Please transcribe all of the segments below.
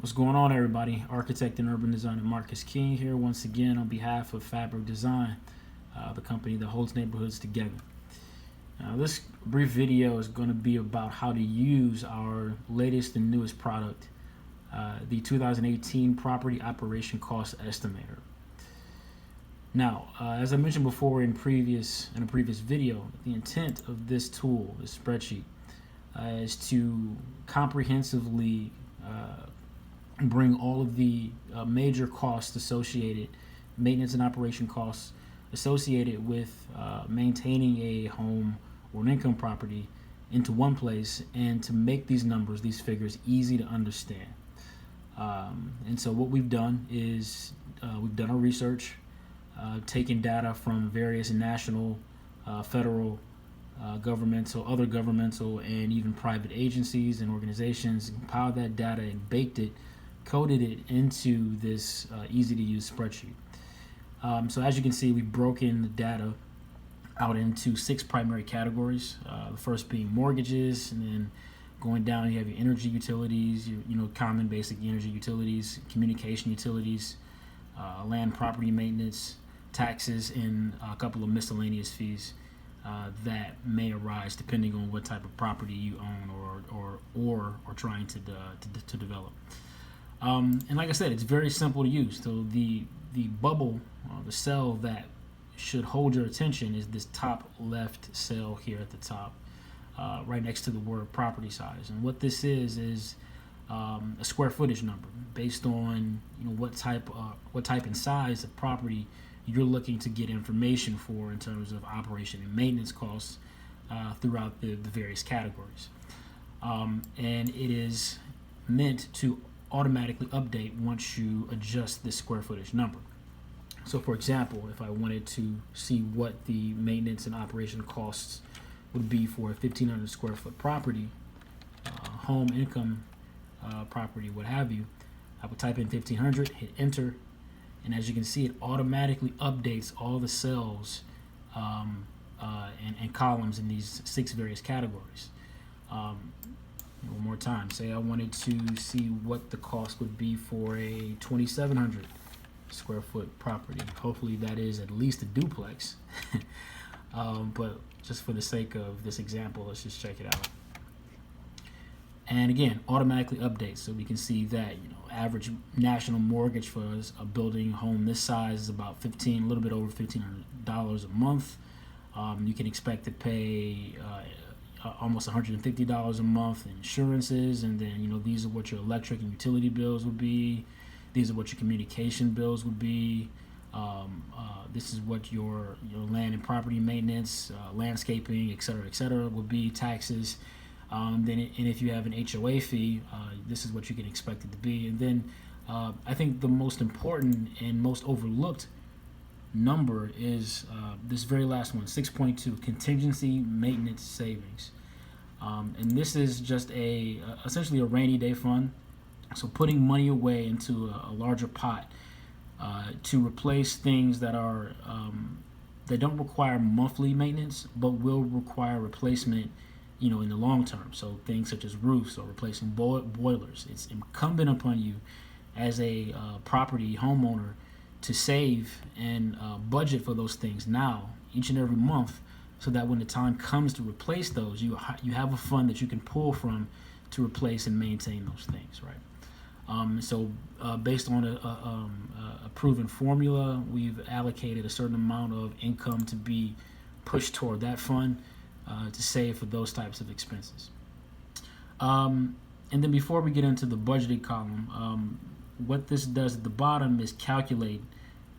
What's going on, everybody? Architect and urban designer Marcus King here once again on behalf of Fabric Design, the company that holds neighborhoods together. Now, this brief video is going to be about how to use our latest and newest product, the 2018 Property Operation Cost Estimator. Now, as I mentioned before in a previous video, the intent of this tool, this spreadsheet, is to comprehensively bring all of the major costs associated, maintenance and operation costs associated with maintaining a home or an income property into one place, and to make these numbers, these figures, easy to understand. And so what we've done is we've done our research, taken data from various national, federal, governmental, other governmental, and even private agencies and organizations, compiled that data and baked it, coded it into this easy to use spreadsheet. So as you can see, we've broken the data out into 6 primary categories. The first being mortgages, and then going down you have your energy utilities, your common basic energy utilities, communication utilities, land property maintenance, taxes, and a couple of miscellaneous fees that may arise depending on what type of property you own or trying to develop. And like I said, it's very simple to use. So the bubble, the cell that should hold your attention is this top left cell here at the top, right next to the word property size. And what this is a square footage number based on what type and size of property you're looking to get information for in terms of operation and maintenance costs throughout the various categories. And it is meant to automatically update once you adjust this square footage number. So for example, if I wanted to see what the maintenance and operation costs would be for a 1,500 square foot property, home, income property, what have you, I would type in 1,500, hit enter, and as you can see, it automatically updates all the cells and columns in these 6 various categories. One more time, say I wanted to see what the cost would be for a 2,700 square foot property. Hopefully that is at least a duplex. But just for the sake of this example, let's just check it out. And again, automatically updates, so we can see that average national mortgage for a building home this size is about a little bit over $1,500 a month. You can expect to pay almost $150 a month in insurances, and then these are what your electric and utility bills would be. These are what your communication bills would be. This is what your land and property maintenance, landscaping, et cetera, would be, taxes. And if you have an HOA fee, this is what you can expect it to be. And then I think the most important and most overlooked number is this very last one, 6.2, contingency maintenance savings. And this is just essentially a rainy day fund. So putting money away into a larger pot to replace things that are that don't require monthly maintenance, but will require replacement in the long term. So things such as roofs or replacing boilers. It's incumbent upon you as a property homeowner to save and budget for those things now, each and every month, so that when the time comes to replace those, you have a fund that you can pull from to replace and maintain those things, right? So based on a proven formula, we've allocated a certain amount of income to be pushed toward that fund to save for those types of expenses. And then before we get into the budgeted column, what this does at the bottom is calculate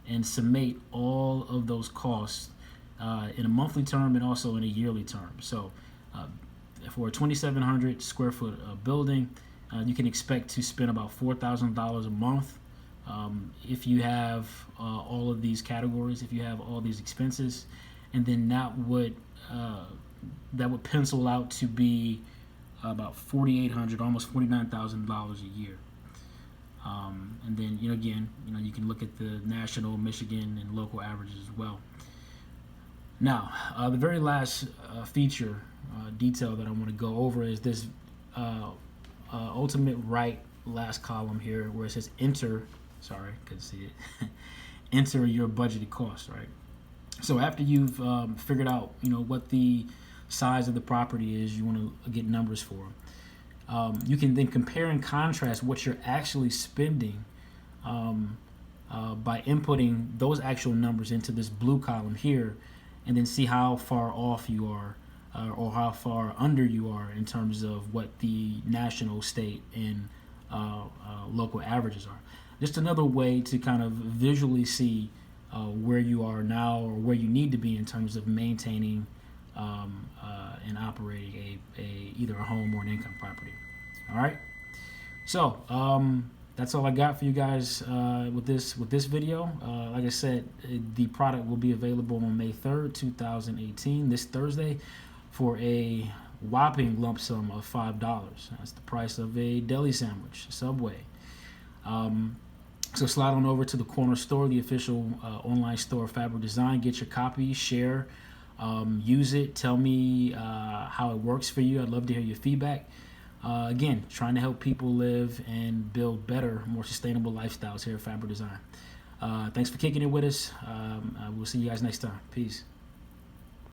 and summate all of those costs in a monthly term and also in a yearly term. So for a 2,700 square foot building, you can expect to spend about $4,000 a month if you have all of these categories, if you have all these expenses, and then that would pencil out to be about $4,800, almost $49,000 a year. And then again, you can look at the national, Michigan, and local averages as well. Now, the very last feature detail that I want to go over is this ultimate right last column here where it says enter. Sorry, couldn't see it. Enter your budgeted cost, right? So after you've figured out, what the size of the property is, you want to get numbers for. You can then compare and contrast what you're actually spending by inputting those actual numbers into this blue column here, and then see how far off you are or how far under you are in terms of what the national, state, and local averages are. Just another way to kind of visually see where you are now or where you need to be in terms of maintaining and operating either a home or an income property. All right, so that's all I got for you guys with this video. Like I said, the product will be available on May 3rd, 2018, this Thursday, for a whopping lump sum of $5. That's the price of a deli sandwich, Subway. So slide on over to the corner store, the official online store of Fabric Design. Get your copy, share, use it. Tell me how it works for you. I'd love to hear your feedback. Again, trying to help people live and build better, more sustainable lifestyles here at Fabric Design. Thanks for kicking it with us. We'll see you guys next time. Peace.